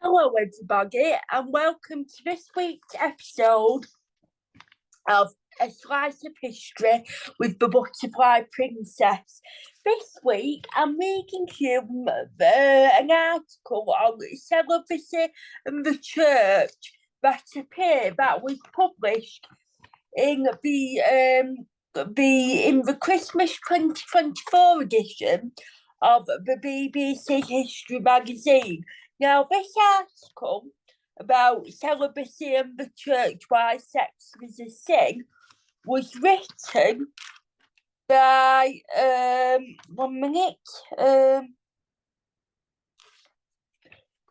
Hello, everybody, and welcome to this week's episode of A Slice of History with the Butterfly Princess. This week, I'm reading to you an article on celibacy and the church that was published in the Christmas 2024 edition of the BBC History magazine. Now, this article about celibacy and the church, why sex was a sin, was written by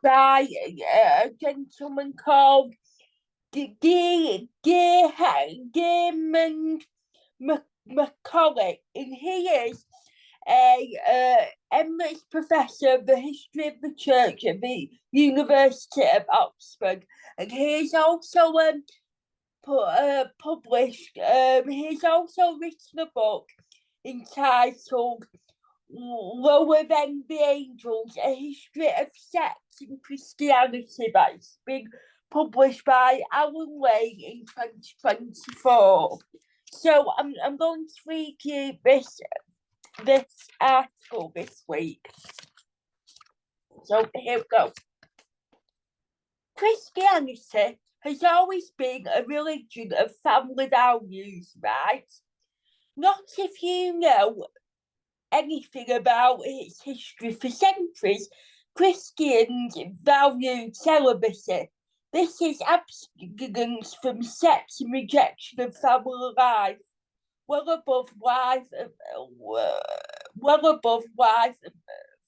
by a gentleman called Diarmaid MacCulloch, and he is a Emeritus Professor of the History of the Church at the University of Oxford, and he's also he's also written a book entitled Lower Than the Angels, A History of Sex and Christianity, that's been published by Alan Lane in 2024. So I'm going to read you this article this week. So here we go. Christianity has always been a religion of family values, right? Not if you know anything about its history. For centuries, Christians valued celibacy. This is abstinence from sex and rejection of family life, well above wife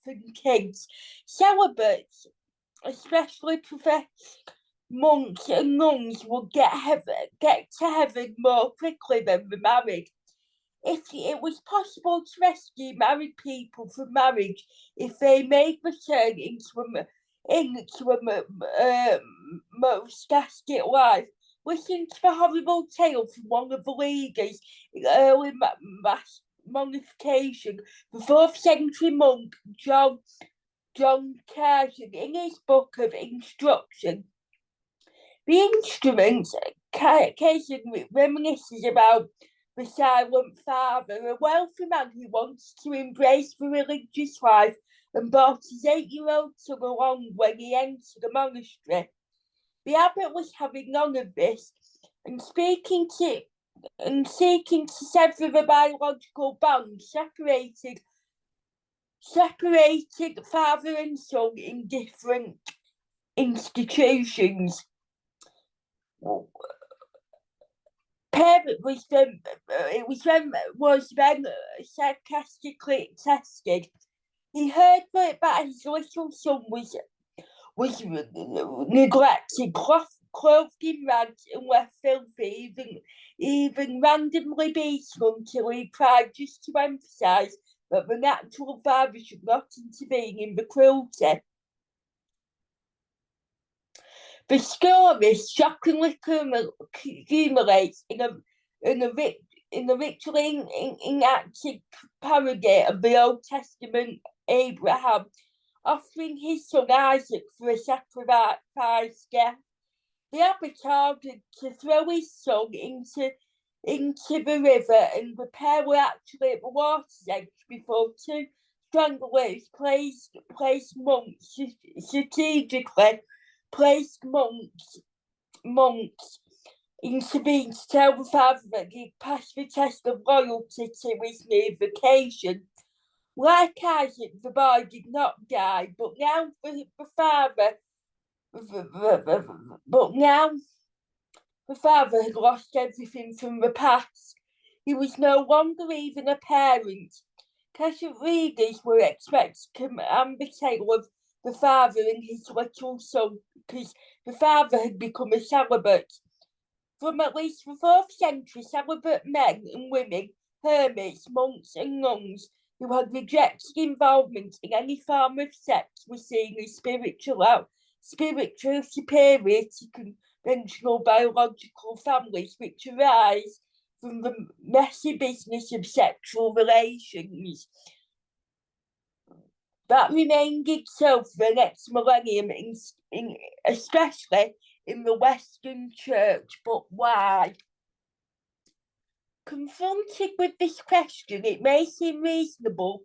and kids. Celibates, especially professed monks and nuns, would get to heaven more quickly than the married. If it was possible to rescue married people from marriage, if they made the turn into a monastic life. Listen to the horrible tale from one of the leaders in early monification, the 4th century monk John Carson, in his book of Instruction. The instruments, Carson reminisces about the Silent Father, a wealthy man who wants to embrace the religious life and brought his 8-year-old son along when he entered a monastery. The abbot was having none of this, and seeking to sever the biological bond separated father and son in different institutions. Was then sarcastically tested. He heard that his little son was neglected, clothed in rags and left filthy, even randomly beaten until he cried, just to emphasise that the natural father should not intervene in the cruelty. The story shockingly accumulates in a richly enacted parody of the Old Testament Abraham, offering his son Isaac for a sacrifice death. The abbot ordered to throw his son into the river, and the pair were actually at the water's edge before 2 stranglers placed monks intervened to tell the father that he'd passed the test of loyalty to his new vocation. Like Isaac, the boy did not die, but now the father had lost everything from the past. He was no longer even a parent. Casual readers were expected to command the tale of the father and his little son, because the father had become a celibate. From at least the 4th century, celibate men and women, hermits, monks and nuns, who had rejected involvement in any form of sex, were seen as spiritual superior to conventional biological families, which arise from the messy business of sexual relations. That remained itself for the next millennium especially in the Western Church, but why? Confronted with this question, it may seem reasonable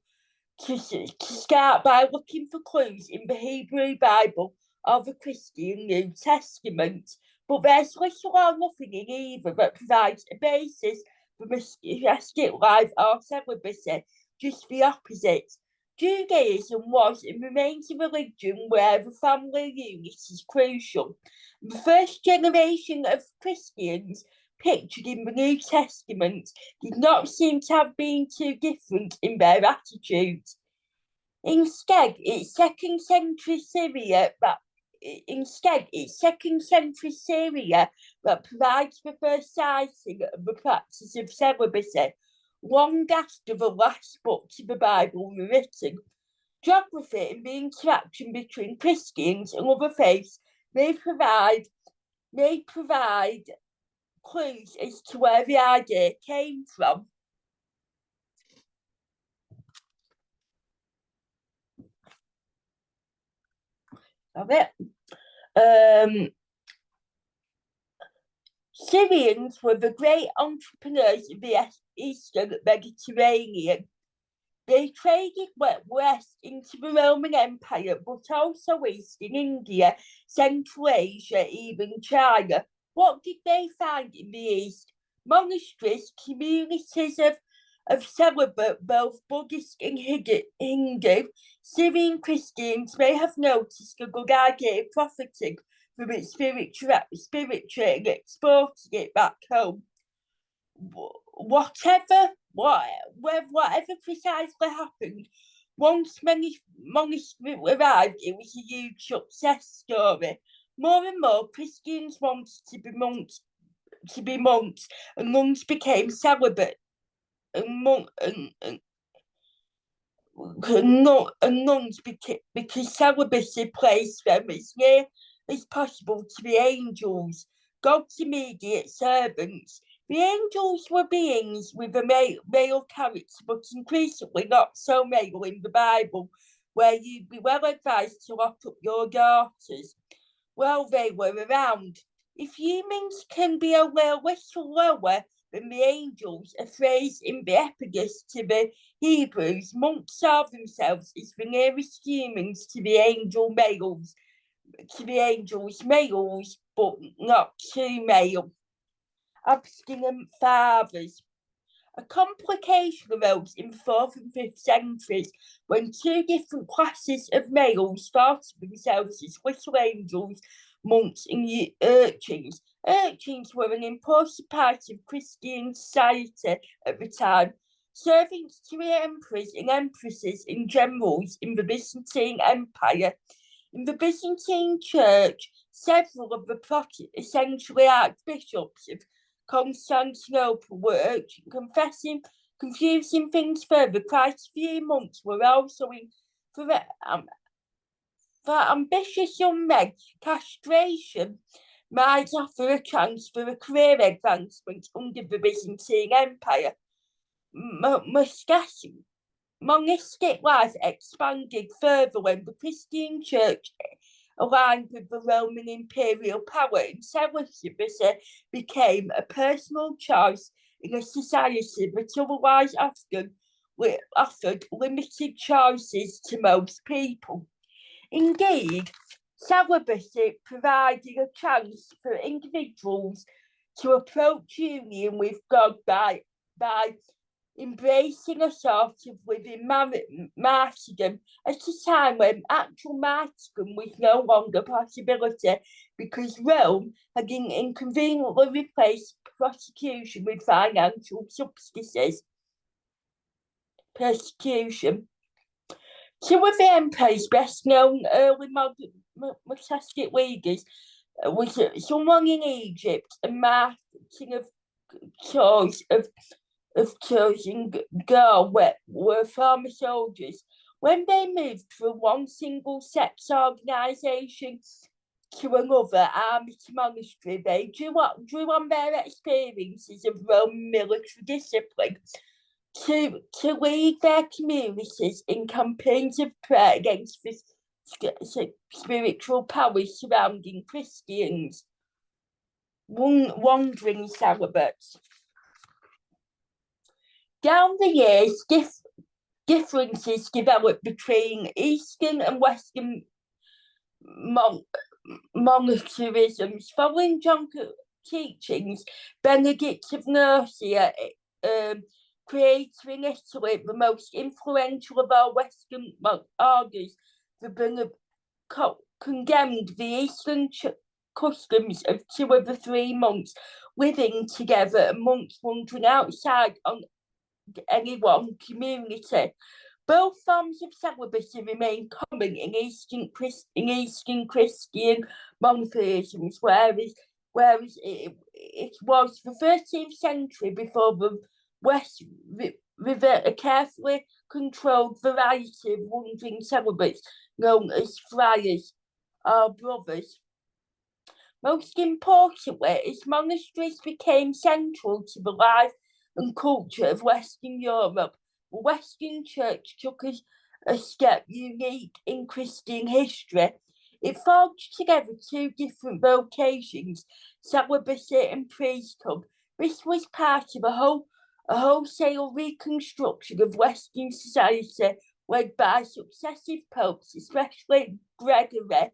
to start by looking for clues in the Hebrew Bible or the Christian New Testament, but there's little or nothing in either that provides a basis for monastic life or celibacy, just the opposite. Judaism was and remains a religion where the family unit is crucial. The first generation of Christians pictured in the New Testament did not seem to have been too different in their attitudes. Instead, it's second century Syria that provides the first sighting of the practice of celibacy, long after the last books of the Bible were written. Geography and the interaction between Christians and other faiths may provide clues as to where the idea came from. Syrians were the great entrepreneurs of the Eastern Mediterranean. They traded west into the Roman Empire, but also east in India, Central Asia, even China. What did they find in the East? Monasteries, communities of celibate, both Buddhist and Hindu. Syrian Christians may have noticed a good idea of profiting from its spiritual and exporting it back home. Whatever precisely happened, once many monasteries arrived, it was a huge success story. More and more Christians wanted to be monks, and monks became celibate, and nuns because celibacy placed them as near as possible to the angels, God's immediate servants. The angels were beings with a male character, but increasingly not so male in the Bible, where you'd be well advised to lock up your daughters. Well, they were around. If humans can be a little lower than the angels, a phrase in the epigraphs to the Hebrews, monks saw themselves as the nearest humans to the angels' males, but not too male. Abstinent fathers. A complication arose in the 4th and 5th centuries when two different classes of males thought of themselves as little angels, monks, and urchins. Urchins were an important part of Christian society at the time, servants to the emperors and empresses and generals in the Byzantine Empire. In the Byzantine Church, several of the essentially archbishops of Constantinople were confusing things further. Quite a few monks were also in for ambitious young men. Castration might offer a chance for a career advancement under the Byzantine Empire. Monastic life expanded further when the Christian Church aligned with the Roman imperial power, and celibacy became a personal choice in a society that otherwise offered limited choices to most people. Indeed, celibacy provided a chance for individuals to approach union with God by embracing a sort of living martyrdom at a time when actual martyrdom was no longer a possibility, because Rome had inconveniently replaced prosecution with financial persecution. Two of the empire's best known early modern monastic leaders was someone in Egypt, a marketing of chosen girl were former soldiers. When they moved from one single sex organisation to another army to monastery, they drew on their experiences of Roman military discipline to lead their communities in campaigns of prayer against spiritual powers surrounding Christians. Wandering celibates. Down the years, differences developed between Eastern and Western monasterisms. Following John's teachings, Benedict of Nursia, creator in Italy, the most influential of our Western orders, condemned the Eastern customs of 2 of the 3 monks living together and monks wandering outside on any one community. Both forms of celibacy remain common in Eastern Christian monotheisms, whereas it was the 13th century before the West revealed a carefully controlled variety of wandering celibates known as friars or brothers. Most importantly, its monasteries became central to the life and culture of Western Europe. The Western Church took a step unique in Christian history. It forged together 2 different vocations, celibacy and priesthood. This was part of a wholesale reconstruction of Western society led by successive popes, especially Gregory,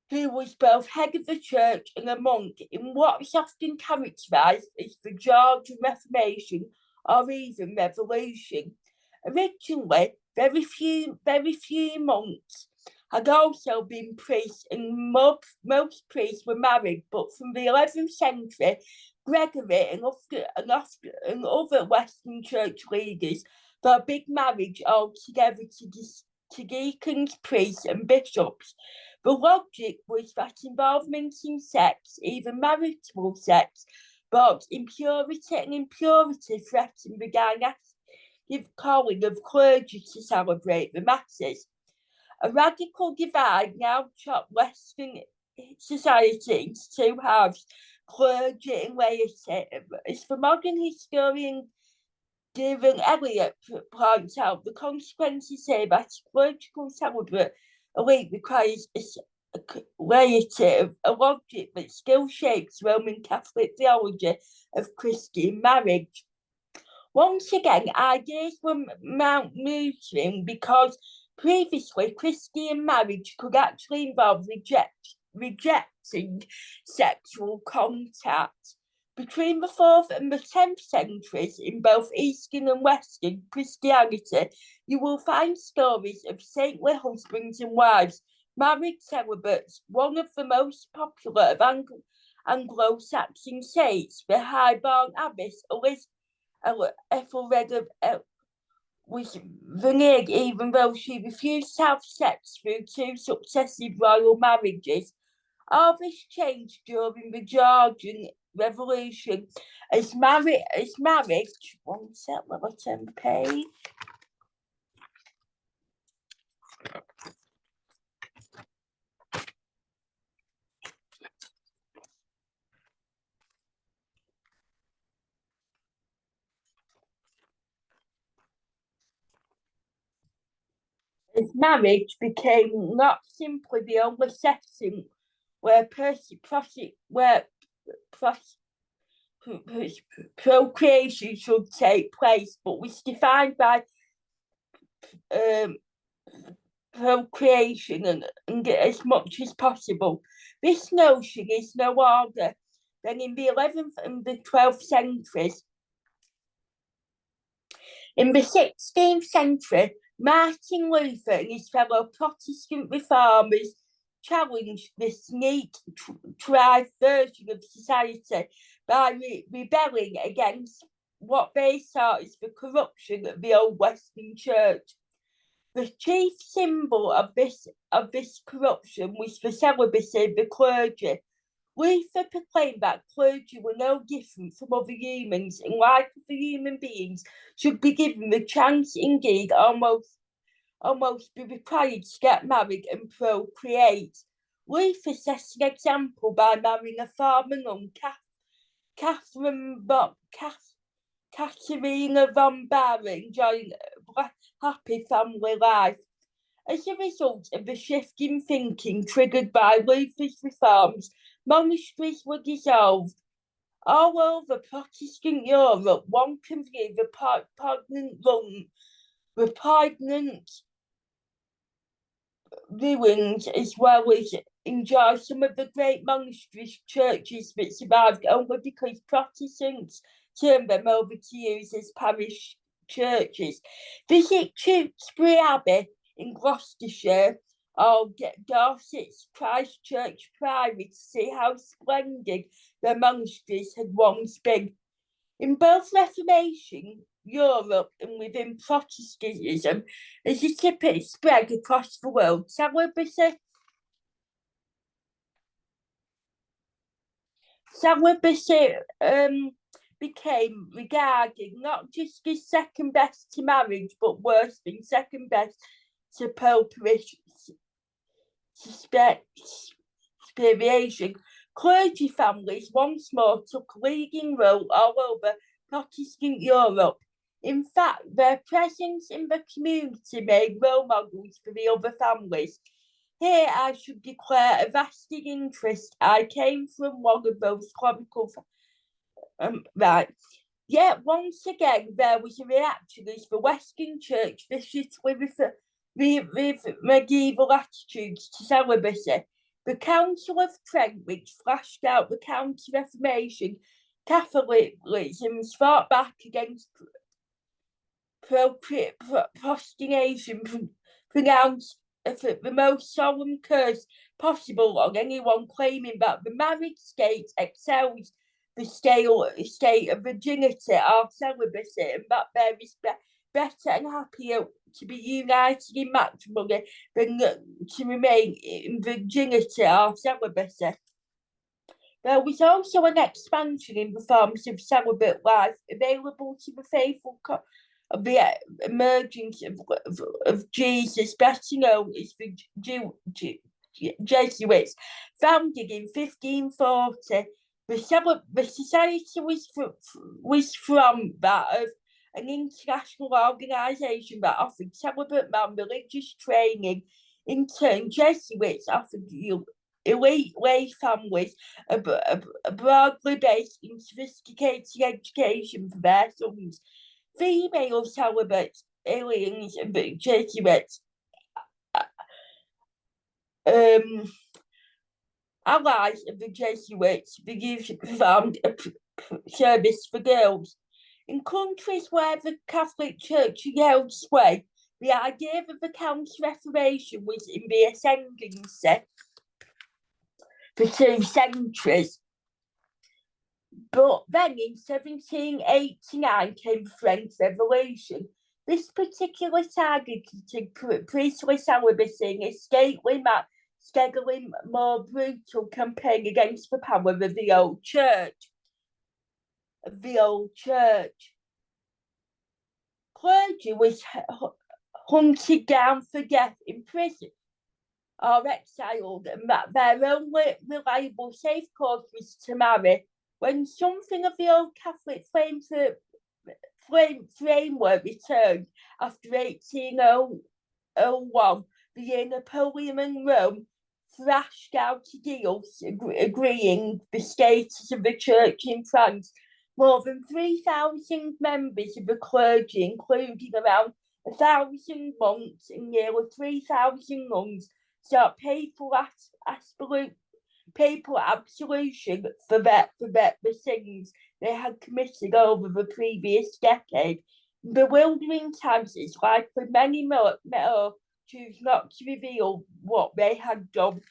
who was both head of the church and a monk in what is often characterised as the Georgian Reformation or even Revolution. Originally, very few monks had also been priests, and most priests were married, but from the 11th century, Gregory and other Western church leaders forbid marriage altogether to deacons, priests, and bishops. The logic was that involvement in sex, even marital sex, brought impurity, and impurity threatened the dynastic calling of clergy to celebrate the masses. A radical divide now chopped Western society into 2 halves, clergy and laity. As the modern historian Darren Elliott points out, the consequences say that a clerical celebrate elite requires a laity of a logic that still shapes Roman Catholic theology of Christian marriage. Once again, ideas were mountmuttering because previously Christian marriage could actually involve rejecting sexual contact. Between the 4th and the 10th centuries, in both Eastern and Western Christianity, you will find stories of saintly husbands and wives, married celibates. One of the most popular of Anglo-Saxon saints, the highborn abbess Ethelred was veneered even though she refused to have sex through 2 successive royal marriages. All this changed during the Georgian Revolution as marriage, one sec, let me turn the page. As marriage became not simply the only setting where procreation should take place, but was defined by procreation and as much as possible. This notion is no older than in the 11th and the 12th centuries. In the 16th century, Martin Luther and his fellow Protestant reformers challenged this neat, tried version of society by rebelling against what they saw as the corruption of the old Western Church. The chief symbol of this corruption was the celibacy of the clergy. Luther proclaimed that clergy were no different from other humans, and like other human beings, should be given the chance, indeed almost be required to get married and procreate. Luther set an example by marrying a former nun, Katharina von Baren, enjoying a happy family life. As a result of the shift in thinking triggered by Luther's reforms, monasteries were dissolved. All over Protestant Europe, one can view the repugnant ruins as well as enjoy some of the great monastery churches that survived only because Protestants turned them over to use as parish churches. Visit Tewkesbury Abbey in Gloucestershire or Dorset's Christ Church Priory to see how splendid the monasteries had once been. In both Reformation Europe and within Protestantism, as a typical spread across the world, celibacy became regarded not just as second best to marriage, but worse than second best to popish expiation. Clergy families once more took a leading role all over Protestant Europe. In fact, their presence in the community made role models for the other families. Here I should declare a vested interest. I came from one of those clerical right. Yet once again there was a reaction as the Western Church viciously with medieval attitudes to celibacy. The Council of Trent, which flashed out the Counter-Reformation Catholicism, fought back against procrastination, pronounced the most solemn curse possible on anyone claiming that the married state excels the state of virginity or celibacy, and that there is better and happier to be united in matrimony than to remain in virginity or celibacy. There was also an expansion in the forms of celibate life available to the faithful of the emergence of Jesus, better known as the Jesuits, founded in 1540. The society was from that of an international organisation that offered celibate men religious training. In turn, Jesuits offered elite lay families a broadly based and sophisticated education for their sons. Female celibate aliens and Jesuits allies of the Jesuits, the youth performed a service for girls. In countries where the Catholic Church held sway, the idea of the Counter-Reformation was in the ascendancy for 2 centuries. But then in 1789 came the French Revolution. This particular targeted priestly celibacy in a stately, more brutal campaign against the power of the old church. Clergy was hunted down for death in prison or exiled, and that their only reliable safe course was to marry. When something of the old Catholic framework returned after 1801, the year Napoleon and Rome thrashed out a deal agreeing the status of the church in France, more than 3,000 members of the clergy, including around 1,000 monks and nearly 3,000 nuns, sought papal absolution for the sins they had committed over the previous decade. In bewildering times, it's likely many more choose not to reveal what they had done.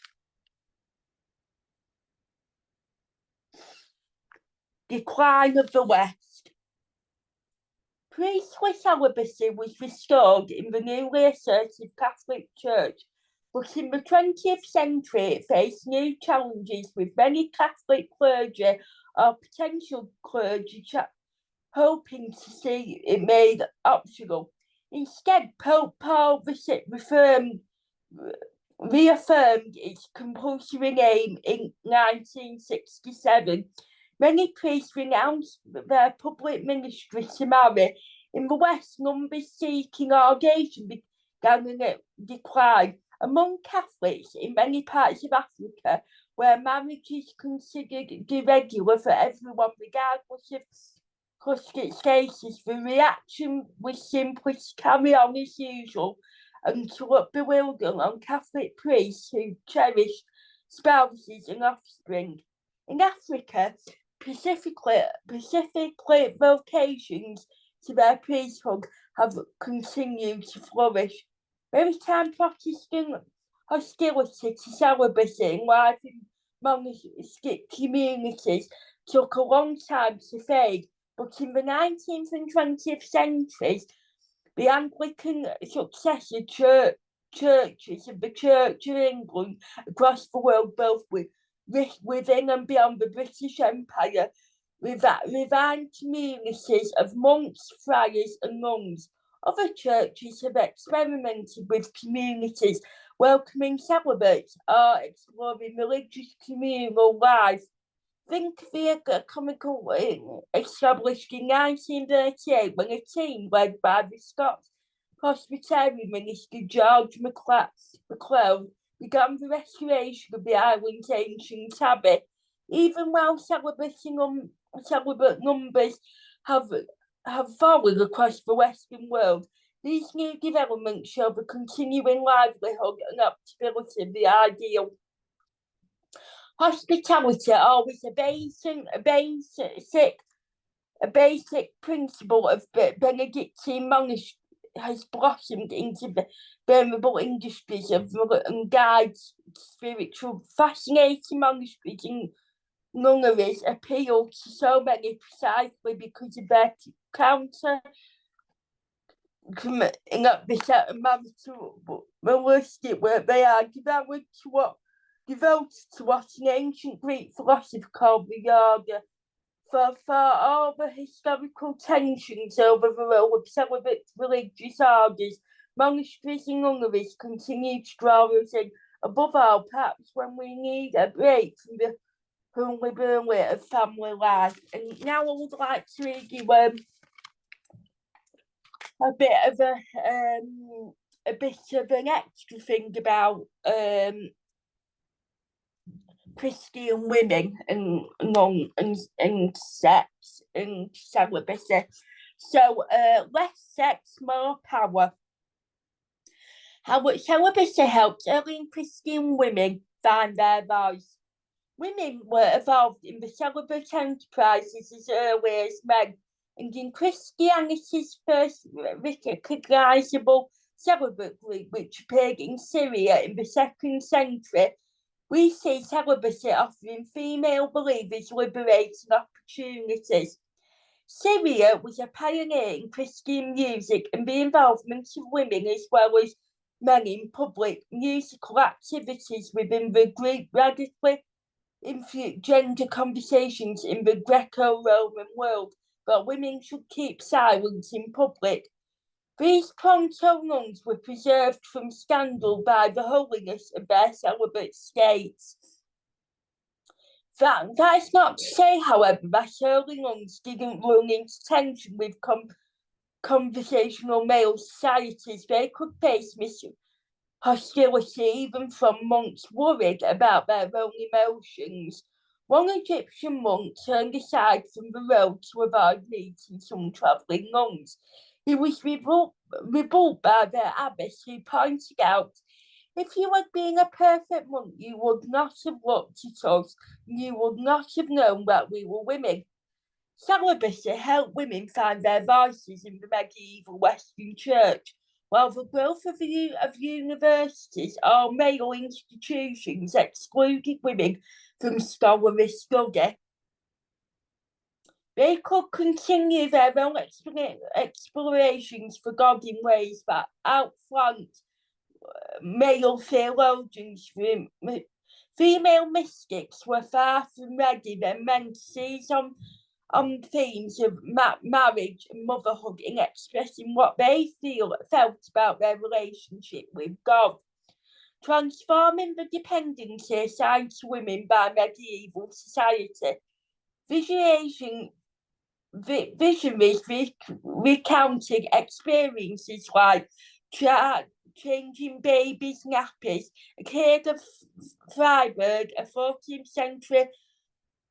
Decline of the West. Priestly celibacy was restored in the newly assertive Catholic Church, but in the 20th century it faced new challenges, with many Catholic clergy or potential clergy hoping to see it made optional. Instead, Pope Paul VI reaffirmed its compulsory name in 1967. Many priests renounced their public ministry to marry. In the West, numbers seeking ordaination down in a decline. Among Catholics in many parts of Africa, where marriage is considered irregular for everyone, regardless of custody status, the reaction was simply to carry on as usual and to look bewildered on Catholic priests who cherish spouses and offspring. In Africa, Pacific vocations to their priesthood have continued to flourish. Maritime Protestant hostility to celibacy in life in monastic communities took a long time to fade, but in the 19th and 20th centuries, the Anglican successor churches of the Church of England across the world, both within and beyond the British Empire, revived communities of monks, friars, and nuns. Other churches have experimented with communities welcoming celibates or exploring religious communal life. Think of the comical established in 1938 when a team led by the Scots Presbyterian minister George MacLeod began the restoration of the island's ancient abbey. Even while celibate numbers have fallen across the Western world, these new developments show the continuing livelihood and adaptability of the ideal. Hospitality, always a basic principle of Benedictine monastery, has blossomed into the venerable industries of and guides spiritual. Fascinating monasteries and nunneries appeal to so many precisely because of their counter realistic work. They are devoted to what an ancient Greek philosopher called the order. For all the historical tensions over the role of celibate religious orders, monasteries and nunneries continue to draw us in. Above all, perhaps when we need a break from the hurly-burly of family life. And now I would like to read you a bit of an extra thing about Christian women and sex and celibacy. So less sex, more power. How celibacy helped early Christian women find their voice. Women were involved in the celibate enterprises as early as men, and in Christianity's first recognisable celibate group, which appeared in Syria in the 2nd century, we see celibacy offering female believers liberating opportunities. Syria was a pioneer in Christian music and the involvement of women as well as men in public musical activities within the group radically influenced gender conversations in the Greco-Roman world, but women should keep silence in public. These pronto nuns were preserved from scandal by the holiness of their celibate states. That is not to say, however, that early nuns didn't run into tension with conversational male societies. They could face hostility even from monks worried about their own emotions. One Egyptian monk turned aside from the road to avoid meeting some travelling nuns. He was rebulled by their abbess, who pointed out, if you had been a perfect monk, you would not have looked at us, you would not have known that we were women. Celibacy helped women find their voices in the medieval Western Church, while the growth of universities or male institutions excluded women from scholarly study. They could continue their own explorations for God in ways that outflanked male theologians. Female mystics were far from ready than men to seize on themes of marriage and motherhood in expressing what they felt about their relationship with God, transforming the dependency assigned to women by medieval society. Visionaries recounted experiences like changing babies' nappies. A kid of Freiburg, a 14th century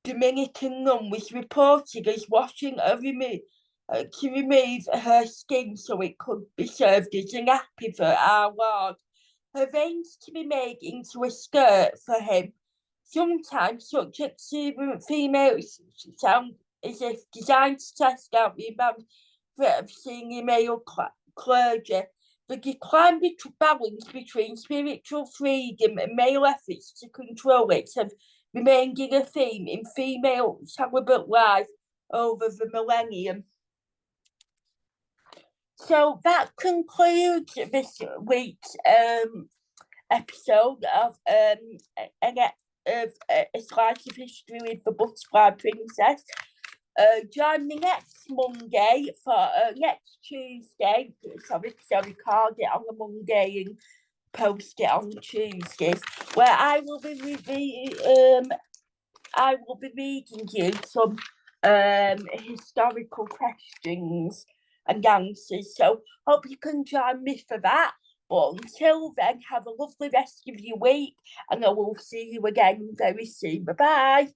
Dominican nun, was reported as washing to remove her skin so it could be served as a nappy for our Lord. Her veins to be made into a skirt for him. Sometimes such exuberant females sound as if designed to test out the amount of senior male clergy. The decline to balance between spiritual freedom and male efforts to control it have remained a theme in female celibate life over the millennium. So that concludes this week's episode of A Slice of History with the Butterfly Princess. Join me next Monday for next Tuesday. Sorry, because I record it on a Monday and post it on Tuesdays, where I will be reading you some historical questions and answers. So hope you can join me for that. But until then, have a lovely rest of your week, and I will see you again very soon. Bye bye.